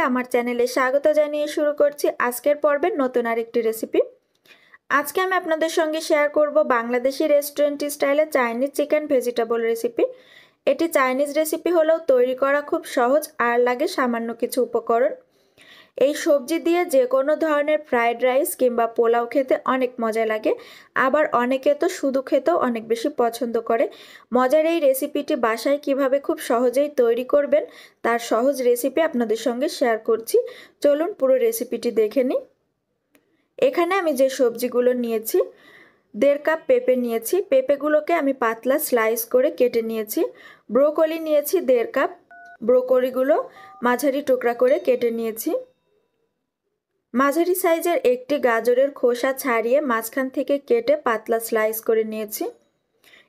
আমার চ্যানেলে স্বাগত জানিয়ে শুরু করছি আজকের পর্বের নতুন আরেকটি রেসিপি। আজকে আমি আপনাদের সঙ্গে শেয়ার করব বাংলাদেশি রেস্টুরেন্ট স্টাইলে চাইনিজ চিকেন ভেজিটেবল রেসিপি। এটি চাইনিজ রেসিপি হলেও তৈরি করা খুব সহজ আর লাগে সামান্য কিছু উপকরণ। এই সবজি দিয়ে যে কোনো ধরনের ফ্রাইড রাইস কিংবা পোলাও খেতে অনেক মজা লাগে, আবার অনেকে তো শুধু খেতেও অনেক বেশি পছন্দ করে। মজার এই রেসিপিটি বাসায় কিভাবে খুব সহজেই তৈরি করবেন তার সহজ রেসিপি আপনাদের সঙ্গে শেয়ার করছি। চলুন পুরো রেসিপিটি দেখে নিই। এখানে আমি যে সবজিগুলো নিয়েছি, 1.5 কাপ পেঁপে নিয়েছি। পেঁপেগুলোকে আমি পাতলা স্লাইস করে কেটে নিয়েছি। ব্রোকলি নিয়েছি 1.5 কাপ। ব্রোকলিগুলো মাঝারি টুকরা করে কেটে নিয়েছি। মাঝারি সাইজের একটি গাজরের খোসা ছাড়িয়ে মাঝখান থেকে কেটে পাতলা স্লাইস করে নিয়েছি।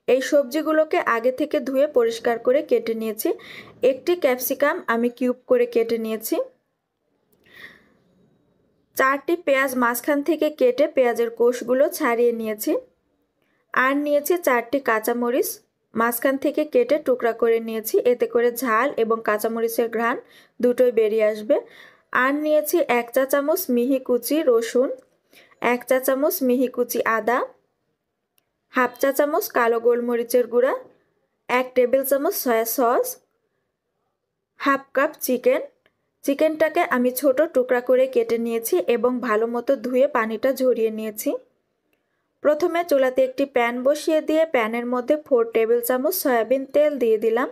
এই সবজিগুলোকে আগে থেকে ধুয়ে পরিষ্কার করে কেটে নিয়েছি। একটি ক্যাপসিকাম আমি কিউব করে কেটে নিয়েছি। 4টি পেঁয়াজ মাঝখান থেকে কেটে পেঁয়াজের কোষগুলো ছাড়িয়ে নিয়েছি। আর নিয়েছি 4টি কাঁচামরিচ মাঝখান থেকে কেটে টুকরা করে নিয়েছি, এতে করে ঝাল এবং কাঁচামরিচের ঘ্রাণ দুটোই বেরিয়ে আসবে। আর নিয়েছি 1 চা চামচ মিহি কুচি রসুন, 1 চা চামচ মিহি কুচি আদা, হাফ চা চামচ কালো গোলমরিচের গুঁড়া, 1 টেবিল চামচ soya sauce, half cup chicken. চিকেনটাকে আমি ছোট টুকরা করে কেটে নিয়েছি এবং ভালো মতো ধুয়ে পানিটা ঝরিয়ে নিয়েছি। প্রথমে চুলাতে একটি প্যান বসিয়ে দিয়ে প্যানের মধ্যে 4 টেবিল চামচ সয়াবিন তেল দিয়ে দিলাম।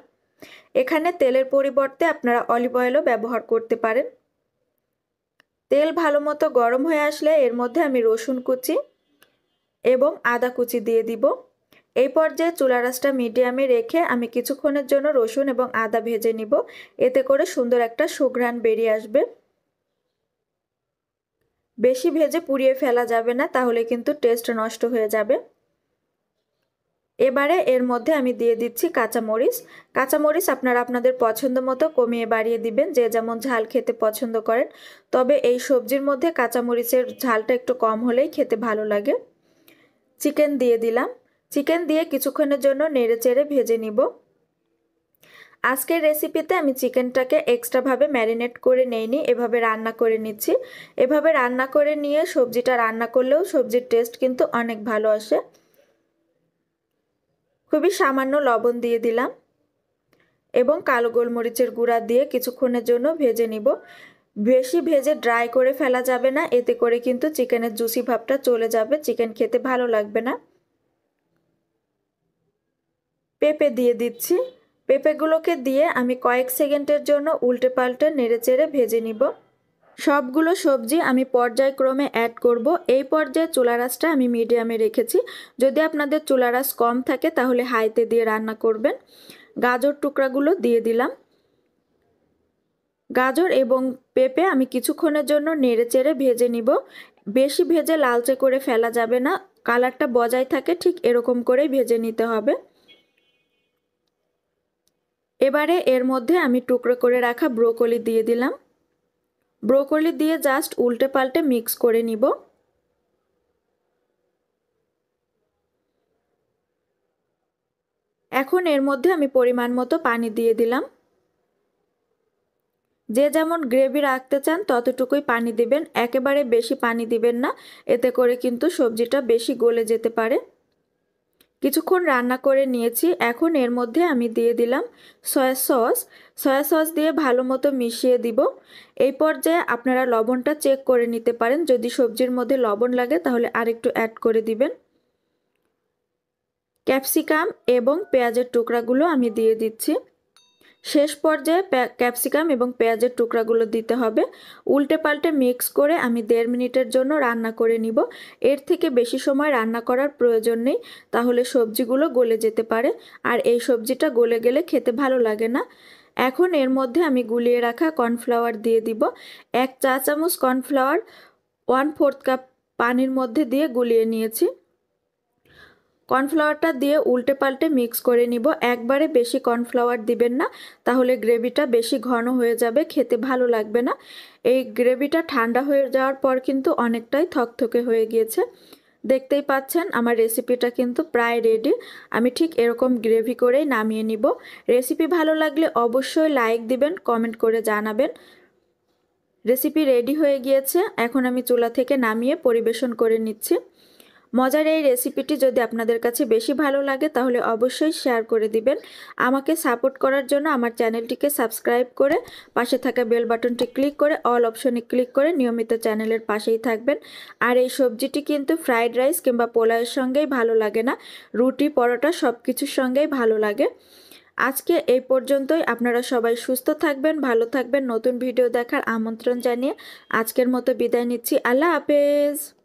এখানে তেলের পরিবর্তে আপনারা অলিভ অয়েলও ব্যবহার করতে পারেন। তেল ভালো মতো গরম হয়ে আসলে এর মধ্যে আমি রসুন কুচি এবং আদা কুচি দিয়ে দিব। এই পর্যায়ে চুলার আঁচটা মিডিয়ামে রেখে আমি কিছুক্ষণের জন্য রসুন এবং আদা ভেজে নিব, এতে করে সুন্দর একটা সুঘ্রাণ বেরিয়ে আসবে। বেশি ভেজে পুড়িয়ে ফেলা যাবে না, তাহলে কিন্তু টেস্ট নষ্ট হয়ে যাবে। এবারে এর মধ্যে আমি দিয়ে দিচ্ছি কাঁচামরিচ। কাঁচামরিচ আপনারা আপনাদের পছন্দ মতো কমিয়ে বাড়িয়ে দিবেন, যে যেমন ঝাল খেতে পছন্দ করেন। তবে এই সবজির মধ্যে কাঁচামরিচের ঝালটা একটু কম হলেই খেতে ভালো লাগে। চিকেন দিয়ে দিলাম। চিকেন দিয়ে কিছুক্ষণের জন্য নেড়েচেড়ে ভেজে নিব। আজকের রেসিপিতে আমি চিকেনটাকে এক্সট্রাভাবে ম্যারিনেট করে নেইনি, এভাবে রান্না করে নিচ্ছি। এভাবে রান্না করে নিয়ে সবজিটা রান্না করলেও সবজির টেস্ট কিন্তু অনেক ভালো আসে। খুবই সামান্য লবণ দিয়ে দিলাম এবং কালো গোলমরিচের গুঁড়া দিয়ে কিছুক্ষণের জন্য ভেজে নিব। বেশি ভেজে ড্রাই করে ফেলা যাবে না, এতে করে কিন্তু চিকেনের জুসি ভাবটা চলে যাবে, চিকেন খেতে ভালো লাগবে না। পেঁপে দিয়ে দিচ্ছি। পেঁপেগুলোকে দিয়ে আমি কয়েক সেকেন্ডের জন্য উল্টে পাল্টে নেড়েচেড়ে ভেজে নিব। সবগুলো সবজি আমি পর্যায়ক্রমে অ্যাড করব। এই পর্যায়ে চুলার আঁচটা আমি মিডিয়ামে রেখেছি। যদি আপনাদের চুলার আঁচ কম থাকে তাহলে হাইতে দিয়ে রান্না করবেন। গাজর টুকরাগুলো দিয়ে দিলাম। গাজর এবং পেঁপে আমি কিছুক্ষণের জন্য নেড়েচেড়ে ভেজে নিব। বেশি ভেজে লালচে করে ফেলা যাবে না, কালারটা বজায় থাকে ঠিক এরকম করেই ভেজে নিতে হবে। এবারে এর মধ্যে আমি টুকরো করে রাখা ব্রোকলি দিয়ে দিলাম। ব্রোকলি দিয়ে জাস্ট উল্টে পাল্টে মিক্স করে নিব। এখন এর মধ্যে আমি পরিমাণ মতো পানি দিয়ে দিলাম। যে যেমন গ্রেভি রাখতে চান ততটুকুই পানি দিবেন, একেবারে বেশি পানি দিবেন না, এতে করে কিন্তু সবজিটা বেশি গলে যেতে পারে। কিছুক্ষণ রান্না করে নিয়েছি। এখন এর মধ্যে আমি দিয়ে দিলাম সয়া সস। সয়া সস দিয়ে ভালো মতো মিশিয়ে দিব। এই পর্যায়ে আপনারা লবণটা চেক করে নিতে পারেন, যদি সবজির মধ্যে লবণ লাগে তাহলে আরেকটু অ্যাড করে দিবেন। ক্যাপসিকাম এবং পেঁয়াজের টুকরাগুলো আমি দিয়ে দিচ্ছি। শেষ পর্যায়ে ক্যাপসিকাম এবং পেঁয়াজের টুকরাগুলো দিতে হবে। উল্টে পাল্টে মিক্স করে আমি 1.5 মিনিটের জন্য রান্না করে নিব। এর থেকে বেশি সময় রান্না করার প্রয়োজন নেই, তাহলে সবজিগুলো গলে যেতে পারে, আর এই সবজিটা গলে গেলে খেতে ভালো লাগে না। এখন এর মধ্যে আমি গুলিয়ে রাখা কর্নফ্লাওয়ার দিয়ে দিব। 1 চা চামচ কর্নফ্লাওয়ার 1/4 কাপ পানির মধ্যে দিয়ে গুলিয়ে নিয়েছি। কর্নফ্লাওয়ারটা দিয়ে উল্টে পাল্টে মিক্স করে নিব। একবারে বেশি কর্নফ্লাওয়ার দিবেন না, তাহলে গ্রেভিটা বেশি ঘন হয়ে যাবে, খেতে ভালো লাগবে না। এই গ্রেভিটা ঠান্ডা হয়ে যাওয়ার পর কিন্তু অনেকটাই থকথকে হয়ে গিয়েছে। দেখতেই পাচ্ছেন আমার রেসিপিটা কিন্তু প্রায় রেডি। আমি ঠিক এরকম গ্রেভি করেই নামিয়ে নিব। রেসিপি ভালো লাগলে অবশ্যই লাইক দিবেন, কমেন্ট করে জানাবেন। রেসিপি রেডি হয়ে গিয়েছে, এখন আমি চুলা থেকে নামিয়ে পরিবেশন করে নিচ্ছি। মজার এই রেসিপিটি যদি আপনাদের কাছে বেশি ভালো লাগে তাহলে অবশ্যই শেয়ার করে দিবেন। আমাকে সাপোর্ট করার জন্য আমার চ্যানেলটিকে সাবস্ক্রাইব করে পাশে থাকা বেল বাটনটি ক্লিক করে অল অপশনে ক্লিক করে নিয়মিত চ্যানেলের পাশেই থাকবেন। আর এই সবজিটি কিন্তু ফ্রাইড রাইস কিংবা পোলাওয়ের সঙ্গেই ভালো লাগে না, রুটি পরোটা সব কিছুর সঙ্গেই ভালো লাগে। আজকে এই পর্যন্তই। আপনারা সবাই সুস্থ থাকবেন, ভালো থাকবেন। নতুন ভিডিও দেখার আমন্ত্রণ জানিয়ে আজকের মতো বিদায় নিচ্ছি। আল্লাহ হাফেজ।